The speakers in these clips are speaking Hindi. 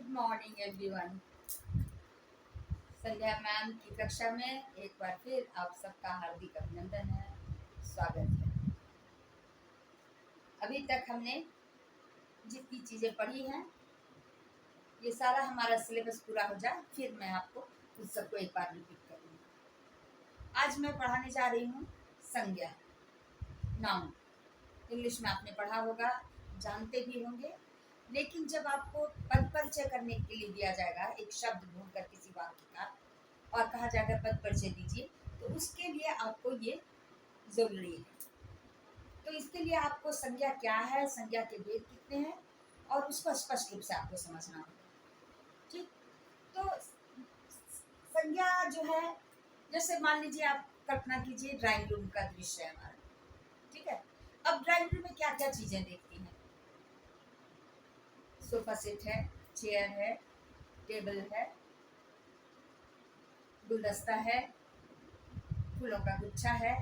Morning everyone. संध्या मैम की कक्षा में एक बार फिर आप सबका हार्दिक अभिनंदन है, स्वागत है। अभी तक हमने जितनी चीज़ें पढ़ी हैं ये सारा हमारा सिलेबस पूरा हो जाए फिर मैं आपको उस सबको एक बार रिपीट करूँगी। आज मैं पढ़ाने जा रही हूँ संज्ञा, नाउन। इंग्लिश में आपने पढ़ा होगा, जानते भी होंगे, लेकिन जब आपको पद परिचय करने के लिए दिया जाएगा एक शब्द ढूंढकर किसी वाक्य का और कहा जाएगा पद परिचय दीजिए, तो उसके लिए आपको ये जरूरी है। तो इसके लिए आपको संज्ञा क्या है, संज्ञा के भेद कितने हैं और उसको स्पष्ट रूप से आपको समझना होगा। ठीक, तो संज्ञा जो है, जैसे मान लीजिए आप कल्पना कीजिए ड्राइंग रूम का दृश्य है हमारा। ठीक है, अब ड्राइंग रूम में क्या क्या चीजें देखती हैं? सोफा सेट है, चेयर है, टेबल है, गुलदस्ता है, फूलों का गुच्छा है,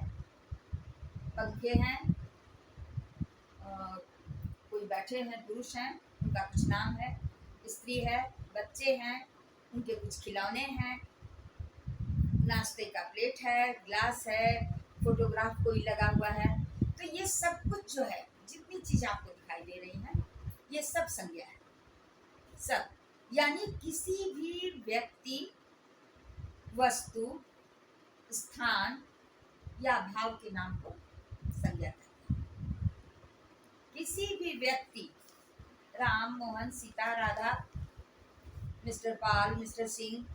पंखे हैं, कोई बैठे हैं पुरुष हैं, उनका कुछ नाम है, स्त्री है, बच्चे हैं, उनके कुछ खिलौने हैं, नाश्ते का प्लेट है, ग्लास है, फोटोग्राफ कोई लगा हुआ है। तो ये सब कुछ जो है, जितनी चीज आपको दिखाई दे रही है, ये सब संज्ञा है। सब यानी किसी भी व्यक्ति, वस्तु, स्थान या भाव के नाम को संज्ञा कहते हैं। किसी भी व्यक्ति, राम, मोहन, सीता, राधा, मिस्टर पाल, मिस्टर सिंह,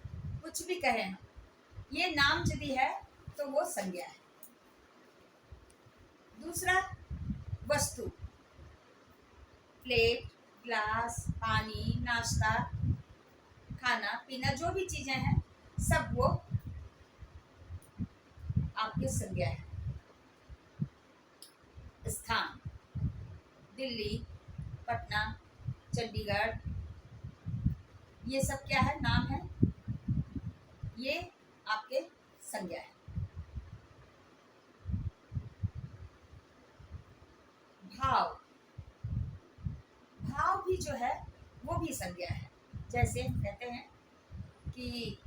कुछ भी कहें हम, ये नाम यदि है तो वो संज्ञा है। दूसरा, वस्तु, प्लेट, ग्लास, पानी, नाश्ता, खाना पीना, जो भी चीजें हैं सब वो आपके संज्ञा है। स्थान, दिल्ली, पटना, चंडीगढ़, ये सब क्या है? नाम है, ये आपके संज्ञा है। भाव, भाव भी जो है वो भी संज्ञा है। जैसे हम कहते हैं कि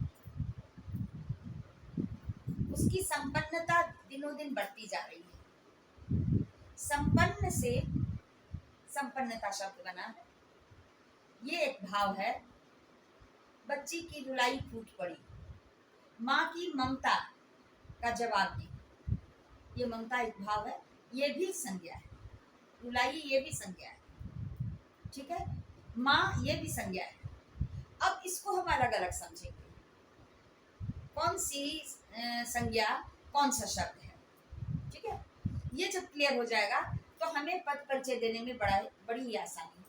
उसकी संपन्नता दिनों दिन बढ़ती जा रही है। संपन्न से संपन्नता शब्द बना है, ये एक भाव है। बच्ची की रुलाई फूट पड़ी, माँ की ममता का जवाब दी, ये ममता एक भाव है, ये भी संज्ञा है। रुलाई ये भी संज्ञा है। ठीक है, माँ ये भी संज्ञा है। अब इसको हम अलग अलग समझेंगे, कौन सी संज्ञा कौन सा शब्द है। ठीक है, ये जब क्लियर हो जाएगा तो हमें पद परिचय देने में बड़ी ही आसानी है।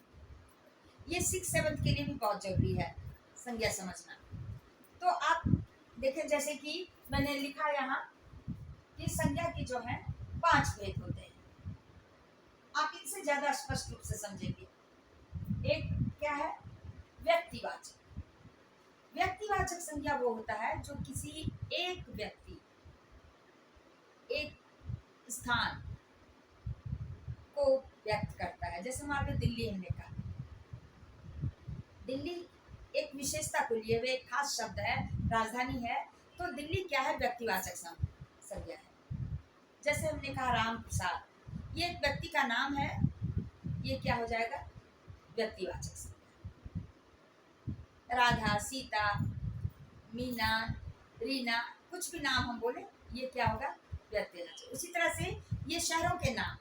ये 6-7 के लिए भी बहुत जरूरी है संज्ञा समझना। तो आप देखें, जैसे कि मैंने लिखा यहाँ कि संज्ञा की जो है 5 भेद होते हैं। आप इनसे ज्यादा स्पष्ट रूप से समझेंगे। एक क्या है? व्यक्तिवाचक। व्यक्तिवाचक संज्ञा वो होता है जो किसी एक व्यक्ति, एक स्थान को व्यक्त करता है। जैसे मान लो दिल्ली, हमने कहा दिल्ली एक विशेषता को लिए हुए एक खास शब्द है, राजधानी है, तो दिल्ली क्या है? व्यक्तिवाचक संज्ञा है। जैसे हमने कहा राम प्रसाद, ये एक व्यक्ति का नाम है, ये क्या हो जाएगा? व्यक्तिवाचक संज्ञा। राधा, सीता, मीना, रीना, कुछ भी नाम हम बोले, ये क्या होगा? व्यक्तिवाचक। उसी तरह से ये शहरों के नाम,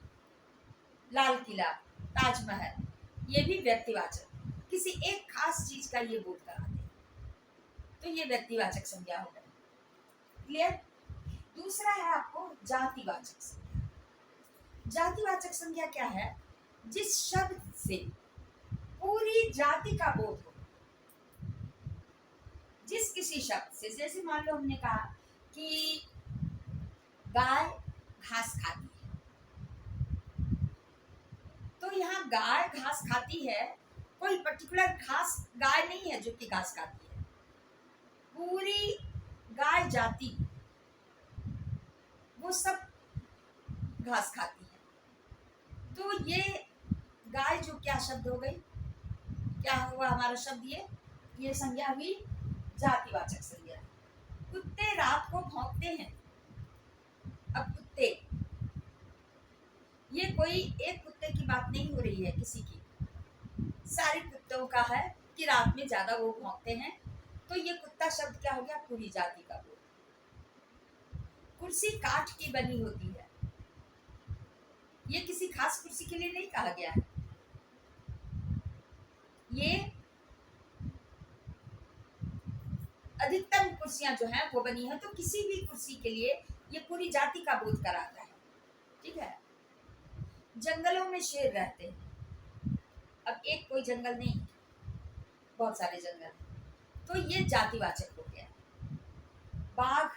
लाल किला, ताजमहल, ये भी व्यक्तिवाचक, किसी एक खास चीज का ये बोध कराते हैं, तो ये व्यक्तिवाचक संज्ञा हो गई। क्लियर? दूसरा है आपको जातिवाचक संज्ञा। जातिवाचक संज्ञा क्या है? जिस शब्द से पूरी जाति का बोध हो, जिस किसी शब्द से, जैसे मान लो हमने कहा कि गाय घास खाती है, तो यहाँ गाय घास खाती है, कोई पर्टिकुलर घास गाय नहीं है जो कि घास खाती है, पूरी गाय जाति वो सब घास खाती है। तो ये गाय जो क्या शब्द हो गई? क्या हुआ हमारा शब्द? ये ये संज्ञा हुई जातिवाचक संज्ञा। कुत्ते रात को भौंकते हैं। अब कुत्ते, ये कोई एक कुत्ते की बात नहीं हो रही है, किसी की, सारे कुत्तों का है कि रात में ज्यादा वो भौंकते हैं। तो ये कुत्ता शब्द क्या हो गया, पूरी जाति का बोल। कुर्सी काठ की बनी होती है, ये किसी खास कुर्सी के लिए नहीं कहा गया है। ये अधिकतम कुर्सियां जो हैं वो बनी है, तो किसी भी कुर्सी के लिए ये पूरी जाति का बोध कराता है। ठीक है। जंगलों में शेर रहते हैं। अब एक कोई जंगल नहीं, बहुत सारे जंगल, तो ये जातिवाचक हो गया। बाघ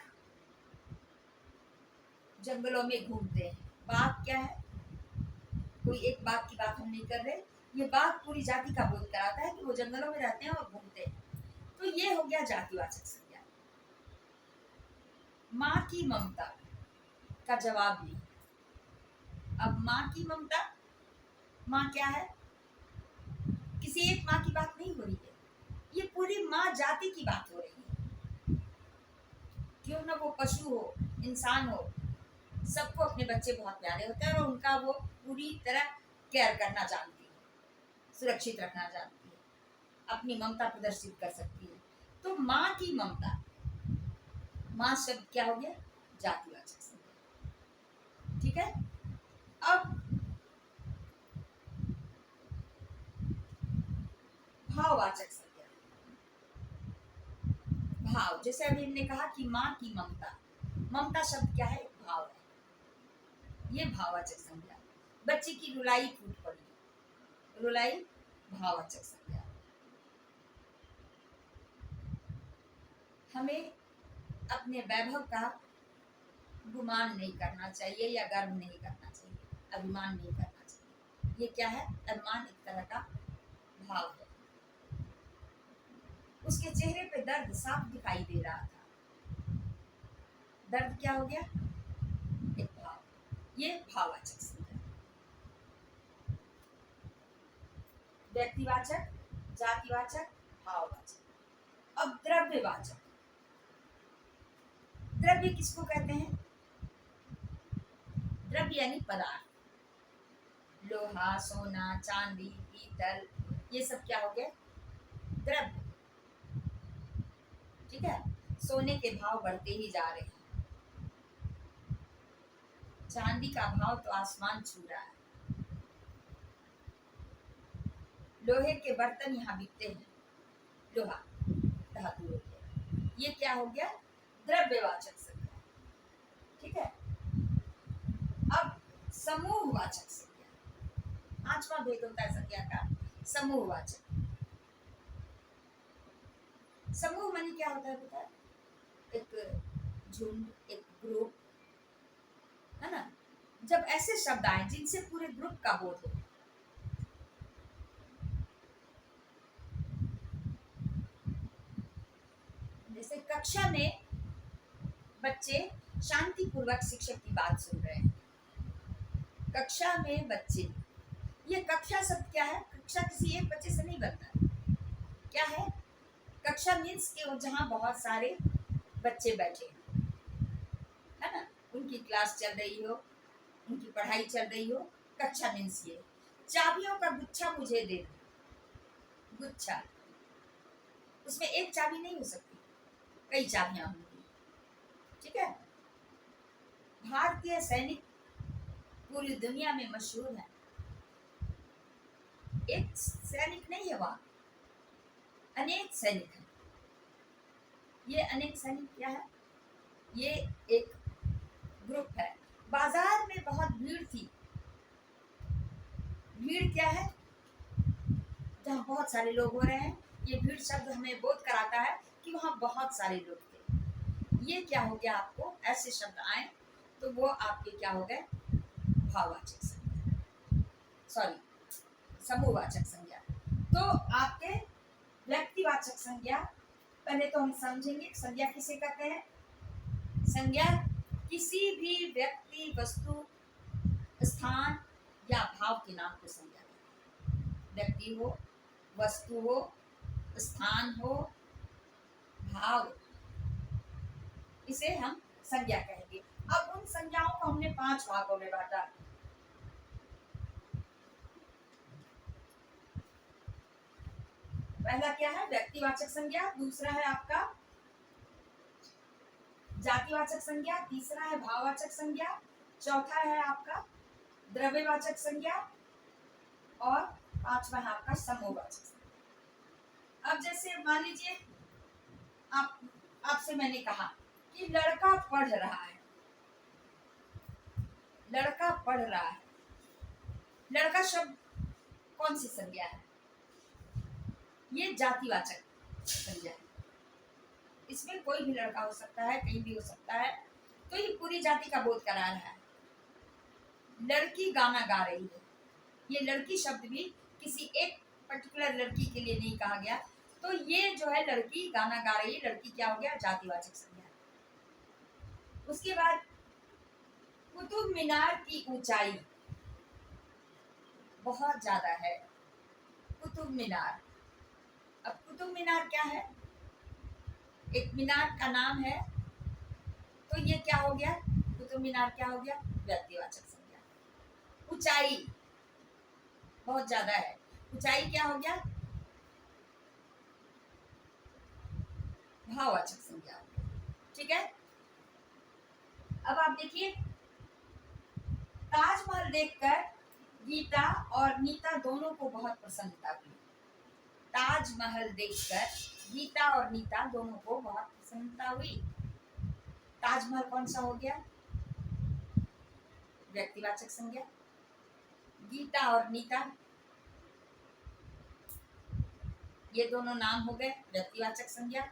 जंगलों में घूमते हैं। बाघ क्या है, कोई एक बाघ की बात हम नहीं कर रहे, ये बाघ पूरी जाति का बोध कराता है कि वो जंगलों में रहते हैं और घूमते हैं। तो ये हो गया जातिवाचक संज्ञा। माँ की ममता का जवाब नहीं। अब माँ की ममता, माँ क्या है, किसी एक माँ की बात नहीं हो रही है, ये पूरी माँ जाति की बात हो रही है। क्यों ना वो पशु हो, इंसान हो, सबको अपने बच्चे बहुत प्यारे होते हैं और उनका वो पूरी तरह केयर करना जानती है, सुरक्षित रखना जानती है, अपनी ममता प्रदर्शित कर सकती है। तो माँ की ममता, माँ शब्द क्या हो गया, जातिवाचक संज्ञा। ठीक है। अब भाववाचक संज्ञा। भाव, जैसे अभी हमने कहा कि माँ की ममता, ममता शब्द क्या है, भाव है, ये भाववाचक संज्ञा। बच्चे की रुलाई फूट पड़ी, रुलाई भाववाचक संज्ञा। हमें अपने वैभव का गुमान नहीं करना चाहिए या गर्व नहीं करना चाहिए, अभिमान नहीं करना चाहिए। ये क्या है, अभिमान एक तरह का भाव है। उसके चेहरे पे दर्द साफ दिखाई दे रहा था। दर्द क्या हो गया, एक भाव, ये भाववाचक संज्ञा। व्यक्तिवाचक, जातिवाचक, भाववाचक। अब द्रव्यवाचक। द्रव्य किसको कहते हैं, द्रव्य यानी पदार्थ। लोहा, सोना, चांदी, पीतल, ये सब क्या हो गए, द्रव्य। ठीक है। सोने के भाव बढ़ते ही जा रहे हैं, चांदी का भाव तो आसमान छू रहा है। लोहे के बर्तन यहाँ बिकते हैं, लोहा धातु हो गया, ये क्या हो गया, द्रव्यवाचक संज्ञा। ठीक है। अब समूहवाचक संज्ञा, पांचवा भेद होता है संज्ञा का, समूहवाचक। समूह माने क्या होता है पता है, एक झुंड, एक ग्रुप, है ना। जब ऐसे शब्द आए जिनसे पूरे ग्रुप का बोध हो, जैसे कक्षा में बच्चे शांतिपूर्वक शिक्षक की बात सुन रहे हैं। कक्षा में बच्चे, ये कक्षा शब्द क्या है, कक्षा किसी एक बच्चे से नहीं बनता, क्या है, कक्षा मीन्स के जहाँ बहुत सारे बच्चे बैठे है ना, उनकी क्लास चल रही हो, उनकी पढ़ाई चल रही हो, कक्षा मीन्स ये। चाबियों का गुच्छा मुझे दे दो, गुच्छा, उसमें एक चाबी नहीं हो सकती, कई चाबियां होंगी। ठीक है। भारतीय सैनिक पूरी दुनिया में मशहूर है, एक सैनिक नहीं है वहां, अनेक सैनिक है। ये अनेक सैनिक क्या है, ये एक ग्रुप है। बाजार में बहुत भीड़ थी, भीड़ क्या है, जहाँ बहुत सारे लोग हो रहे हैं, ये भीड़ शब्द हमें बोध कराता है कि वहाँ बहुत सारे लोग थे। ये क्या हो गया, आपको ऐसे शब्द आए तो वो आपके क्या हो गए, भाववाचक संज्ञा, सॉरी समूहवाचक संज्ञा। तो आपके व्यक्तिवाचक संज्ञा, पहले तो हम समझेंगे संज्ञा किसे कहते हैं। संज्ञा किसी भी व्यक्ति, वस्तु, स्थान या भाव के नाम को संज्ञा कहते हैं। व्यक्ति हो, वस्तु हो, स्थान हो, भाव, इसे हम संज्ञा कहेंगे। अब उन संज्ञाओं को हमने 5 भागों में बांटा। पहला क्या है? व्यक्तिवाचक संज्ञा। दूसरा है आपका जातिवाचक संज्ञा। तीसरा है भाववाचक संज्ञा। चौथा है आपका द्रव्यवाचक संज्ञा। और पांचवा है आपका समूहवाचक संज्ञा। अब जैसे मान लीजिए आपसे मैंने कहा कि लड़का पढ़ रहा है, लड़का पढ़ रहा है। लड़का शब्द कौन सी संज्ञा है? ये जातिवाचक संज्ञा है। इसमें कोई भी लड़का हो सकता है, कहीं भी हो सकता है, तो ये पूरी जाति का बोध करा रहा है। लड़की गाना गा रही है, ये लड़की शब्द भी किसी एक पर्टिकुलर लड़की के लिए नहीं कहा गया, तो ये जो है लड़की गाना गा रही है, लड़की क्या हो गया? जातिवाचक संज्ञा। उसके बाद कुतुब मीनार की ऊंचाई बहुत ज्यादा है। कुतुब मीनार, अब कुतुब मीनार क्या है? एक मीनार का नाम है, तो ये क्या हो गया? कुतुब मीनार क्या हो गया? व्यक्तिवाचक संज्ञा। ऊंचाई बहुत ज्यादा है, ऊंचाई क्या हो गया? भाववाचक संज्ञा हो गया। ठीक है। अब आप देखिए, ताजमहल देखकर गीता और नीता दोनों को बहुत प्रसन्नता हुई। ताजमहल देखकर गीता और नीता दोनों को बहुत प्रसन्नता हुई। ताजमहल कौन सा हो गया? व्यक्तिवाचक संज्ञा। गीता और नीता ये दोनों नाम हो गए व्यक्तिवाचक संज्ञा।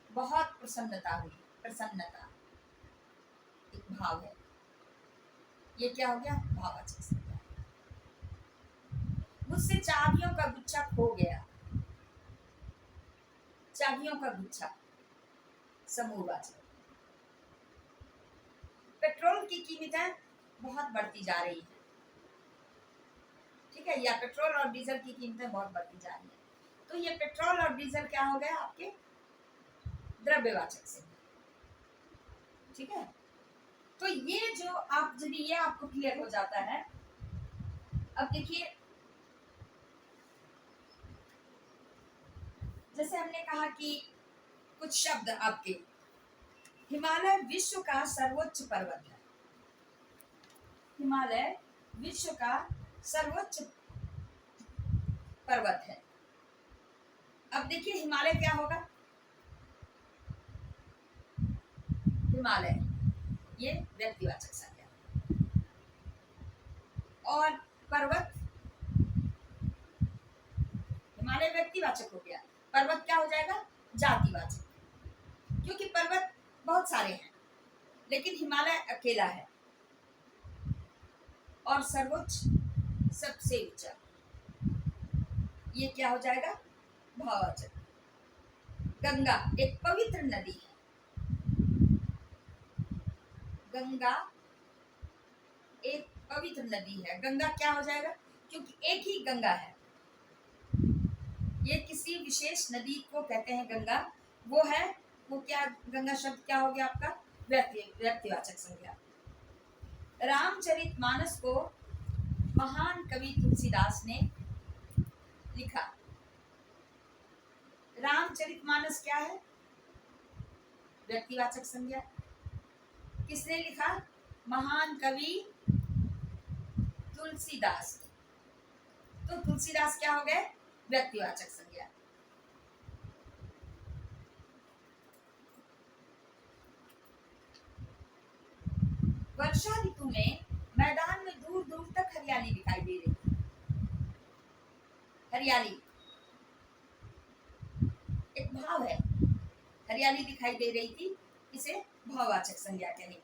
बहुत प्रसन्नता हुई, प्रसन्नता एक भाव है, ये क्या हो गया? भाववाचक संज्ञा। मुझसे चाबियों का गुच्छा खो गया। चाबियों का गुच्छा समूहवाचक। पेट्रोल की कीमतें बहुत बढ़ती जा रही है। ठीक है, या पेट्रोल और डीजल की कीमतें बहुत बढ़ती जा रही है, तो ये पेट्रोल और डीजल क्या हो गया? आपके द्रव्यवाचक से। ठीक है, तो ये जो आप जब ये आपको क्लियर हो जाता है। अब देखिए, जैसे हमने कहा कि कुछ शब्द आपके, हिमालय विश्व का सर्वोच्च पर्वत है। हिमालय विश्व का सर्वोच्च पर्वत है। अब देखिए, हिमालय क्या होगा? हिमालय ये व्यक्तिवाचक संज्ञा, और पर्वत, हिमालय व्यक्तिवाचक हो गया, पर्वत क्या हो जाएगा? जातिवाचक, क्योंकि पर्वत बहुत सारे हैं लेकिन हिमालय अकेला है। और सर्वोच्च, सबसे ऊंचा, ये क्या हो जाएगा? भाववाचक। गंगा एक पवित्र नदी है। गंगा एक पवित्र नदी है। गंगा क्या हो जाएगा? क्योंकि एक ही गंगा है, ये किसी विशेष नदी को कहते हैं गंगा, वो है, वो क्या? गंगा शब्द क्या हो गया आपका? व्यक्तिवाचक संज्ञा। रामचरितमानस को महान कवि तुलसीदास ने लिखा। रामचरितमानस क्या है? व्यक्तिवाचक संज्ञा। किसने लिखा? महान कवि तुलसीदास। तो तुलसीदास क्या हो गए? व्यक्तिवाचक संज्ञा। वर्षा ऋतु में मैदान में दूर दूर तक हरियाली दिखाई दे रही थी। हरियाली एक भाव है, हरियाली दिखाई दे रही थी, इसे भाववाचक संज्ञा कहेंगे।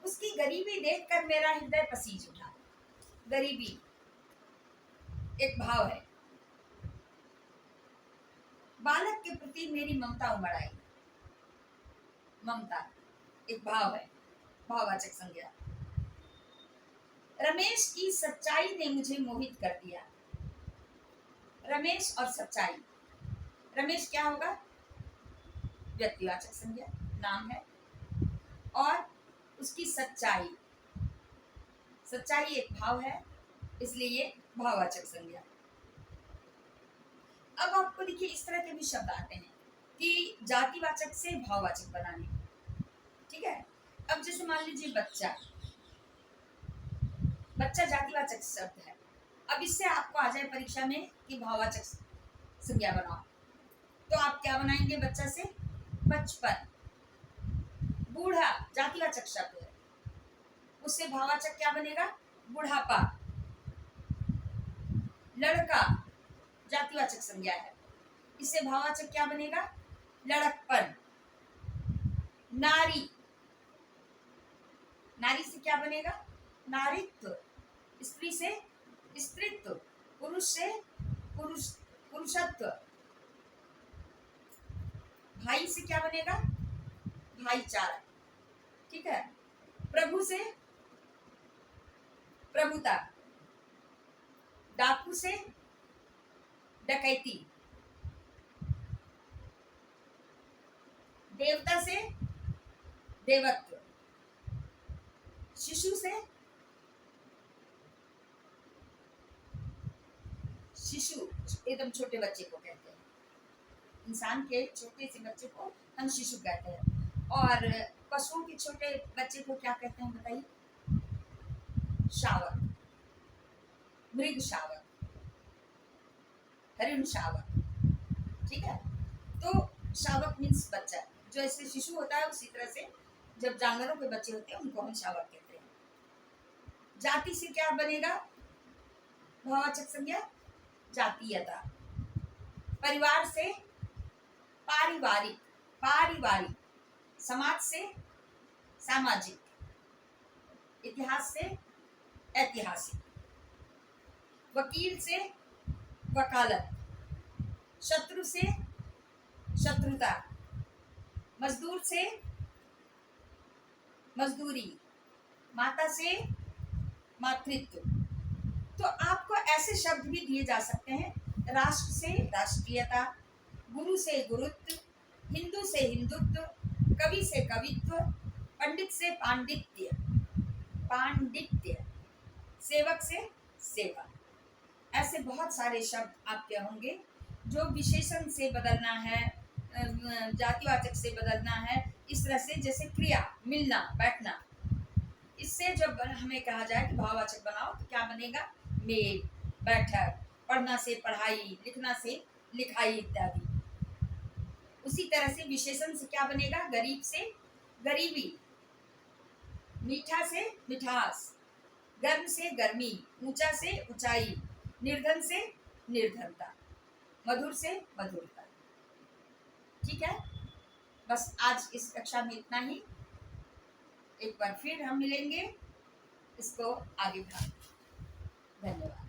उसकी गरीबी देखकर मेरा हृदय पसीज उठा। गरीबी एक भाव है। बालक के प्रति मेरी ममता उमड़ आई। ममता एक भाव है, भाववाचक संज्ञा। रमेश की सच्चाई ने मुझे मोहित कर दिया। रमेश और सच्चाई, रमेश क्या होगा? व्यक्तिवाचक संज्ञा, नाम है। और उसकी सच्चाई, सच्चाई एक भाव है, इसलिए ये भाववाचक संज्ञा। अब आपको देखिए इस तरह के भी शब्द आते हैं कि जातिवाचक से भाववाचक बनाने, ठीक है। अब जैसे मान लीजिए बच्चा, बच्चा जातिवाचक शब्द है। अब इससे आपको आ जाए परीक्षा में कि भाववाचक संज्ञा बनाओ, तो आप क्या बनाएंगे बच्चा से? बचपन। बूढ़ा जातिवाचक शब्द है, उससे भाववाचक क्या बनेगा? बुढ़ापा। लड़का जातिवाचक संज्ञा है, इससे भाववाचक क्या बनेगा? लड़कपन। नारी, नारी से क्या बनेगा? नारीत्व। स्त्री से स्त्रीत्व। पुरुष से पुरुषत्व। भाई से क्या बनेगा? भाईचारा, ठीक है। प्रभु से प्रभुता। डाकू से डकैती। देवता से देवत्व। शिशु से शिशु, एकदम छोटे बच्चे को कहते हैं। इंसान के छोटे से बच्चे को हम शिशु कहते हैं। और पशुओं के छोटे बच्चे को क्या कहते हैं बताइए? शावक, मृग शावक, हरिण शावक, ठीक है। तो शावक मीन्स बच्चा, जो ऐसे शिशु होता है उसी तरह से जब जानवरों के बच्चे होते हैं उनको हम शावक कहते हैं। जाति से क्या बनेगा? भाववाचक संज्ञा जातीयता। परिवार से पारिवारिक, पारिवारिक। समाज से सामाजिक। इतिहास से ऐतिहासिक। वकील से वकालत। शत्रु से शत्रुता। मजदूर से मजदूरी। माता से मातृत्व। तो आपको ऐसे शब्द भी दिए जा सकते हैं। राष्ट्र से राष्ट्रीयता। गुरु से गुरुत्व। हिंदू से हिंदुत्व। कवि से कवित्व। पंडित से पांडित्य, पांडित्य। सेवक से सेवा। ऐसे बहुत सारे शब्द आपके होंगे जो विशेषण से बदलना है, जातिवाचक से बदलना है, इस तरह से। जैसे क्रिया, मिलना, बैठना, इससे जब हमें कहा जाए कि भाववाचक बनाओ तो क्या बनेगा? मेल, बैठक। पढ़ना से पढ़ाई, लिखना से लिखाई इत्यादि। उसी तरह से विशेषण से क्या बनेगा? गरीब से गरीबी। मीठा से मिठास। गर्म से गर्मी। ऊंचा से ऊंचाई। निर्धन से निर्धनता। मधुर से मधुरता। ठीक है, बस आज इस कक्षा में इतना ही। एक बार फिर हम मिलेंगे, इसको आगे बढ़ाएं। धन्यवाद।